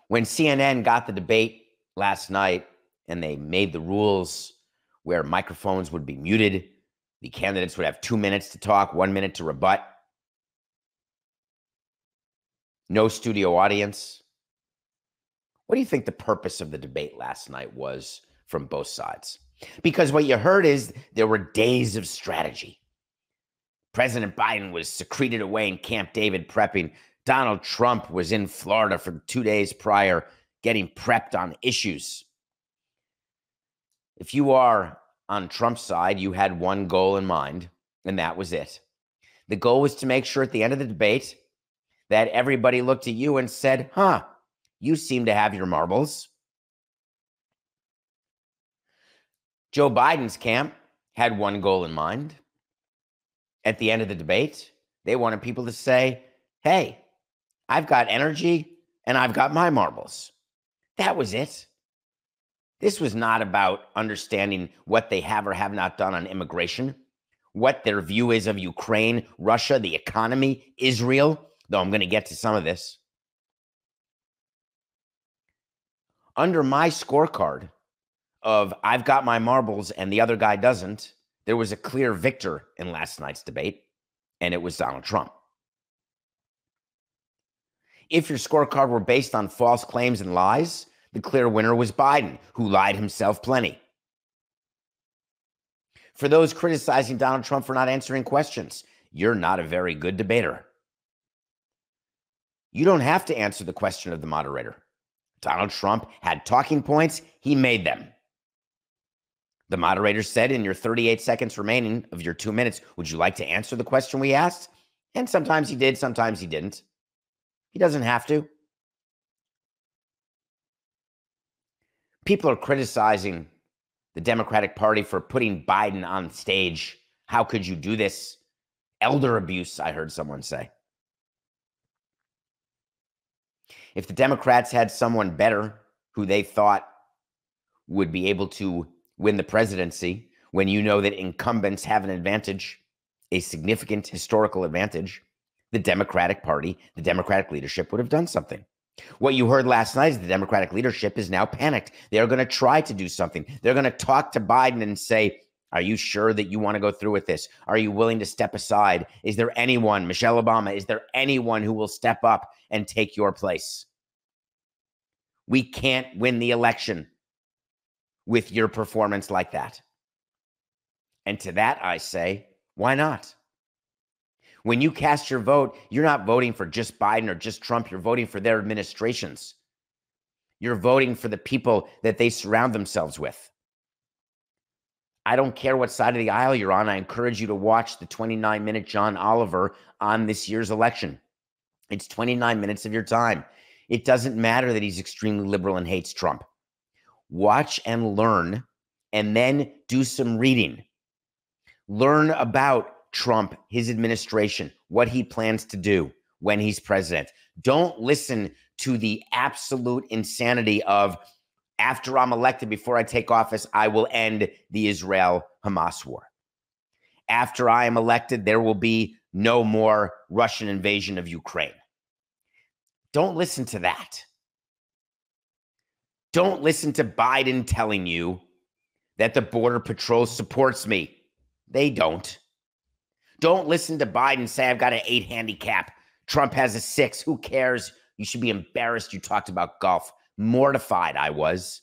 When CNN got the debate last night and they made the rules where microphones would be muted, the candidates would have 2 minutes to talk, 1 minute to rebut, no studio audience. What do you think the purpose of the debate last night was from both sides? Because what you heard is there were days of strategy. President Biden was secreted away in Camp David prepping. Donald Trump was in Florida for 2 days prior getting prepped on issues. If you are on Trump's side, you had one goal in mind, and that was it. The goal was to make sure at the end of the debate that everybody looked at you and said, huh, you seem to have your marbles. Joe Biden's camp had one goal in mind. At the end of the debate, they wanted people to say, hey, I've got energy and I've got my marbles. That was it. This was not about understanding what they have or have not done on immigration, what their view is of Ukraine, Russia, the economy, Israel, though I'm going to get to some of this. Under my scorecard of I've got my marbles and the other guy doesn't, there was a clear victor in last night's debate, and it was Donald Trump. If your scorecard were based on false claims and lies, the clear winner was Biden, who lied himself plenty. For those criticizing Donald Trump for not answering questions, you're not a very good debater. You don't have to answer the question of the moderator. Donald Trump had talking points. He made them. The moderator said, in your 38 seconds remaining of your 2 minutes, would you like to answer the question we asked? And sometimes he did, sometimes he didn't. He doesn't have to. People are criticizing the Democratic Party for putting Biden on stage. How could you do this? Elder abuse, I heard someone say. If the Democrats had someone better who they thought would be able to win the presidency, when you know that incumbents have an advantage, a significant historical advantage, the Democratic Party, the Democratic leadership would have done something. What you heard last night is the Democratic leadership is now panicked. They are going to try to do something. They're going to talk to Biden and say, are you sure that you want to go through with this? Are you willing to step aside? Is there anyone, Michelle Obama, is there anyone who will step up and take your place? We can't win the election with your performance like that. And to that, I say, why not? When you cast your vote, you're not voting for just Biden or just Trump. You're voting for their administrations. You're voting for the people that they surround themselves with. I don't care what side of the aisle you're on. I encourage you to watch the 29-minute John Oliver on this year's election. It's 29 minutes of your time. It doesn't matter that he's extremely liberal and hates Trump. Watch and learn, and then do some reading. Learn about Trump, his administration, what he plans to do when he's president. Don't listen to the absolute insanity of, after I'm elected, before I take office, I will end the Israel-Hamas war. After I am elected, there will be no more Russian invasion of Ukraine. Don't listen to that. Don't listen to Biden telling you that the Border Patrol supports me. They don't. Don't listen to Biden say, I've got an 8 handicap. Trump has a 6. Who cares? You should be embarrassed you talked about golf. Mortified I was.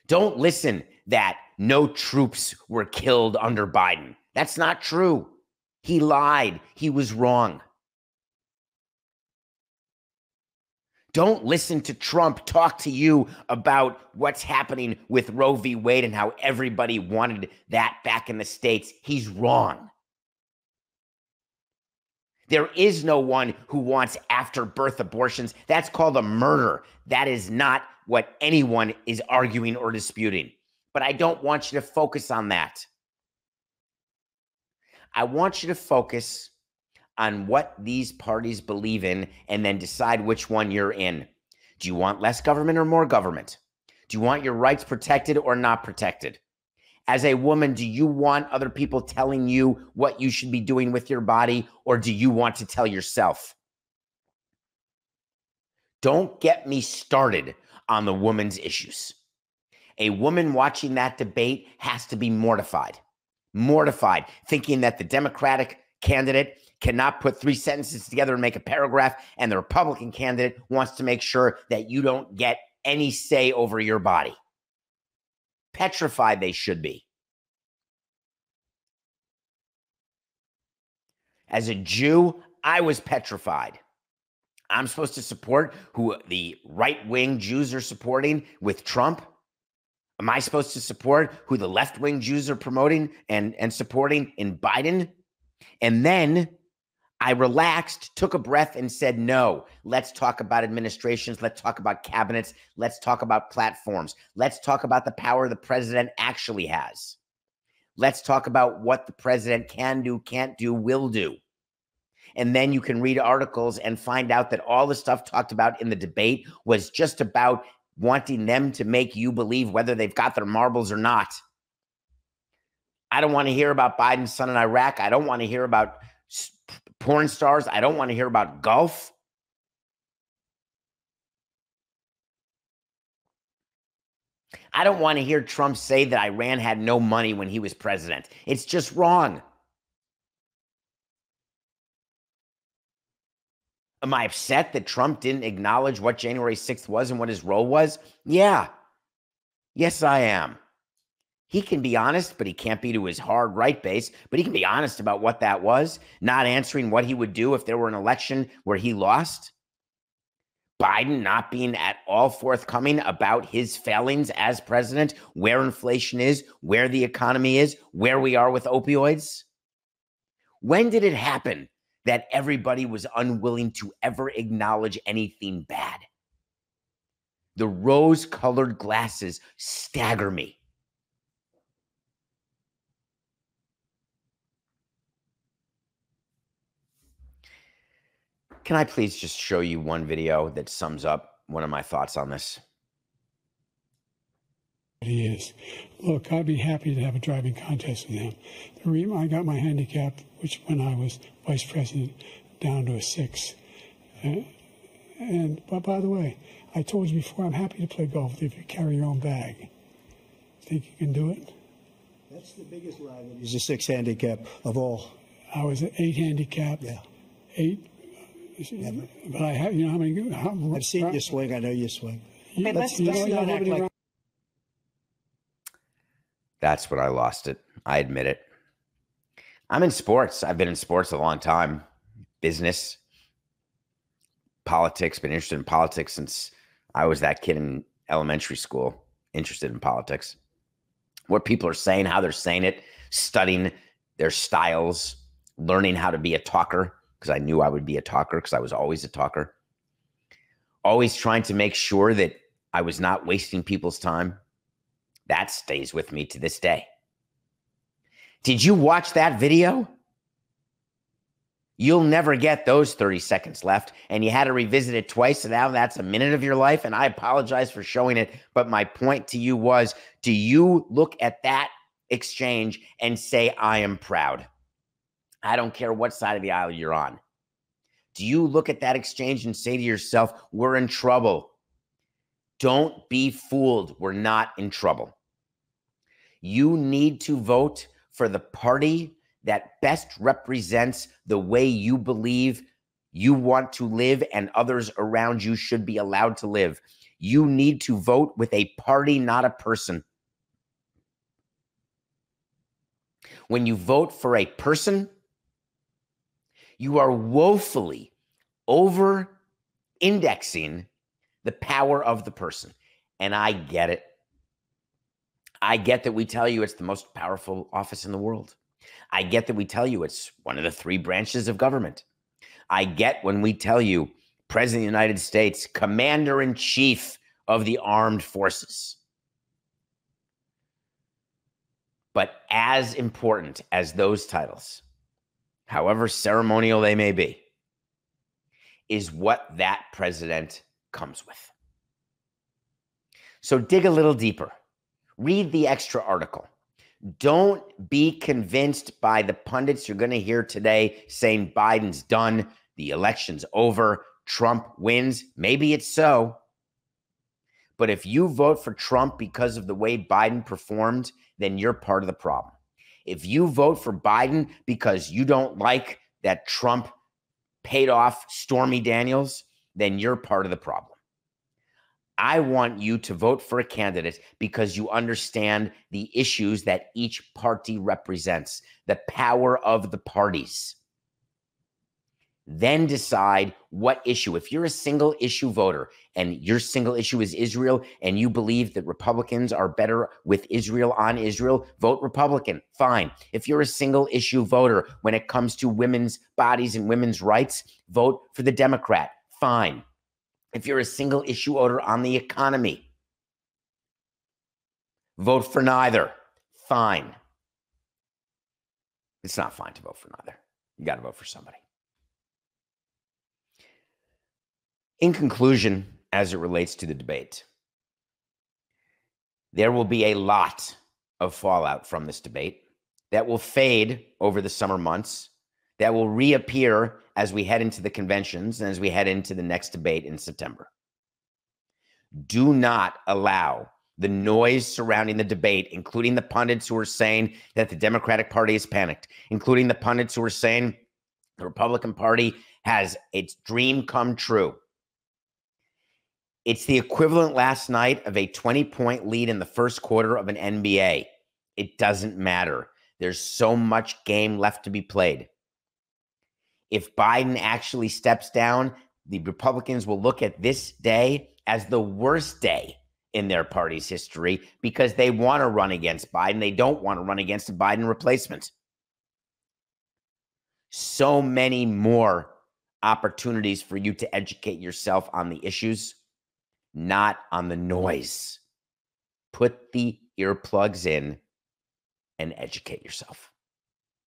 Don't listen that no troops were killed under Biden. That's not true. He lied. He was wrong. Don't listen to Trump talk to you about what's happening with Roe v. Wade and how everybody wanted that back in the States. He's wrong. There is no one who wants after-birth abortions. That's called a murder. That is not what anyone is arguing or disputing. But I don't want you to focus on that. I want you to focus on what these parties believe in and then decide which one you're in. Do you want less government or more government? Do you want your rights protected or not protected? As a woman, do you want other people telling you what you should be doing with your body, or do you want to tell yourself? Don't get me started on the woman's issues. A woman watching that debate has to be mortified, thinking that the Democratic candidate cannot put 3 sentences together and make a paragraph, and the Republican candidate wants to make sure that you don't get any say over your body. Petrified they should be. As a Jew, I was petrified. I'm supposed to support who the right-wing Jews are supporting with Trump? Am I supposed to support who the left-wing Jews are promoting and supporting in Biden? And then I relaxed, took a breath, and said, no, let's talk about administrations. Let's talk about cabinets. Let's talk about platforms. Let's talk about the power the president actually has. Let's talk about what the president can do, can't do, will do. And then you can read articles and find out that all the stuff talked about in the debate was just about wanting them to make you believe whether they've got their marbles or not. I don't want to hear about Biden's son in Iraq. I don't want to hear about porn stars. I don't want to hear about golf. I don't want to hear Trump say that Iran had no money when he was president. It's just wrong. Am I upset that Trump didn't acknowledge what January 6th was and what his role was? Yeah. Yes, I am. He can be honest, but he can't be to his hard right base. But he can be honest about what that was, not answering what he would do if there were an election where he lost. Biden not being at all forthcoming about his failings as president, where inflation is, where the economy is, where we are with opioids. When did it happen that everybody was unwilling to ever acknowledge anything bad? The rose-colored glasses stagger me. Can I please just show you one video that sums up one of my thoughts on this? He is. Look, I'd be happy to have a driving contest with him. The reason I got my handicap, which when I was vice president, down to a 6. But by the way, I told you before, I'm happy to play golf if you carry your own bag. Think you can do it? That's the biggest rival. He's a 6 handicap of all. I was an 8 handicap. Yeah. 8. Never. But I have, you know how many? I've seen you swing. I know you swing. Let's not act like. That's when I lost it. I admit it. I'm in sports. I've been in sports a long time. Business, politics, been interested in politics since I was that kid in elementary school, interested in politics. What people are saying, how they're saying it, studying their styles, learning how to be a talker, because I knew I would be a talker because I was always a talker. Always trying to make sure that I was not wasting people's time. That stays with me to this day. Did you watch that video? You'll never get those 30 seconds left, and you had to revisit it twice, and now that's a minute of your life, and I apologize for showing it, but my point to you was, do you look at that exchange and say, I am proud? I don't care what side of the aisle you're on. Do you look at that exchange and say to yourself, we're in trouble? Don't be fooled. We're not in trouble. You need to vote for the party that best represents the way you believe you want to live and others around you should be allowed to live. You need to vote with a party, not a person. When you vote for a person, you are woefully over-indexing the power of the person. And I get it. I get that we tell you it's the most powerful office in the world. I get that we tell you it's one of the 3 branches of government. I get when we tell you President of the United States, Commander-in-Chief of the Armed Forces. But as important as those titles, however ceremonial they may be, is what that president comes with. So dig a little deeper. Read the extra article. Don't be convinced by the pundits you're going to hear today saying Biden's done, the election's over, Trump wins. Maybe it's so. But if you vote for Trump because of the way Biden performed, then you're part of the problem. If you vote for Biden because you don't like that Trump paid off Stormy Daniels, then you're part of the problem. I want you to vote for a candidate because you understand the issues that each party represents, the power of the parties. Then decide what issue. If you're a single issue voter and your single issue is Israel and you believe that Republicans are better with Israel on Israel, vote Republican. Fine. If you're a single issue voter when it comes to women's bodies and women's rights, vote for the Democrat. Fine. If you're a single issue voter on the economy, vote for neither. Fine. It's not fine to vote for neither. You got to vote for somebody. In conclusion, as it relates to the debate, there will be a lot of fallout from this debate that will fade over the summer months, that will reappear as we head into the conventions and as we head into the next debate in September. Do not allow the noise surrounding the debate, including the pundits who are saying that the Democratic Party is panicked, including the pundits who are saying the Republican Party has its dream come true. It's the equivalent last night of a 20-point lead in the first quarter of an NBA. It doesn't matter. There's so much game left to be played. If Biden actually steps down, the Republicans will look at this day as the worst day in their party's history because they want to run against Biden. They don't want to run against a Biden replacement. So many more opportunities for you to educate yourself on the issues, not on the noise. Put the earplugs in and educate yourself.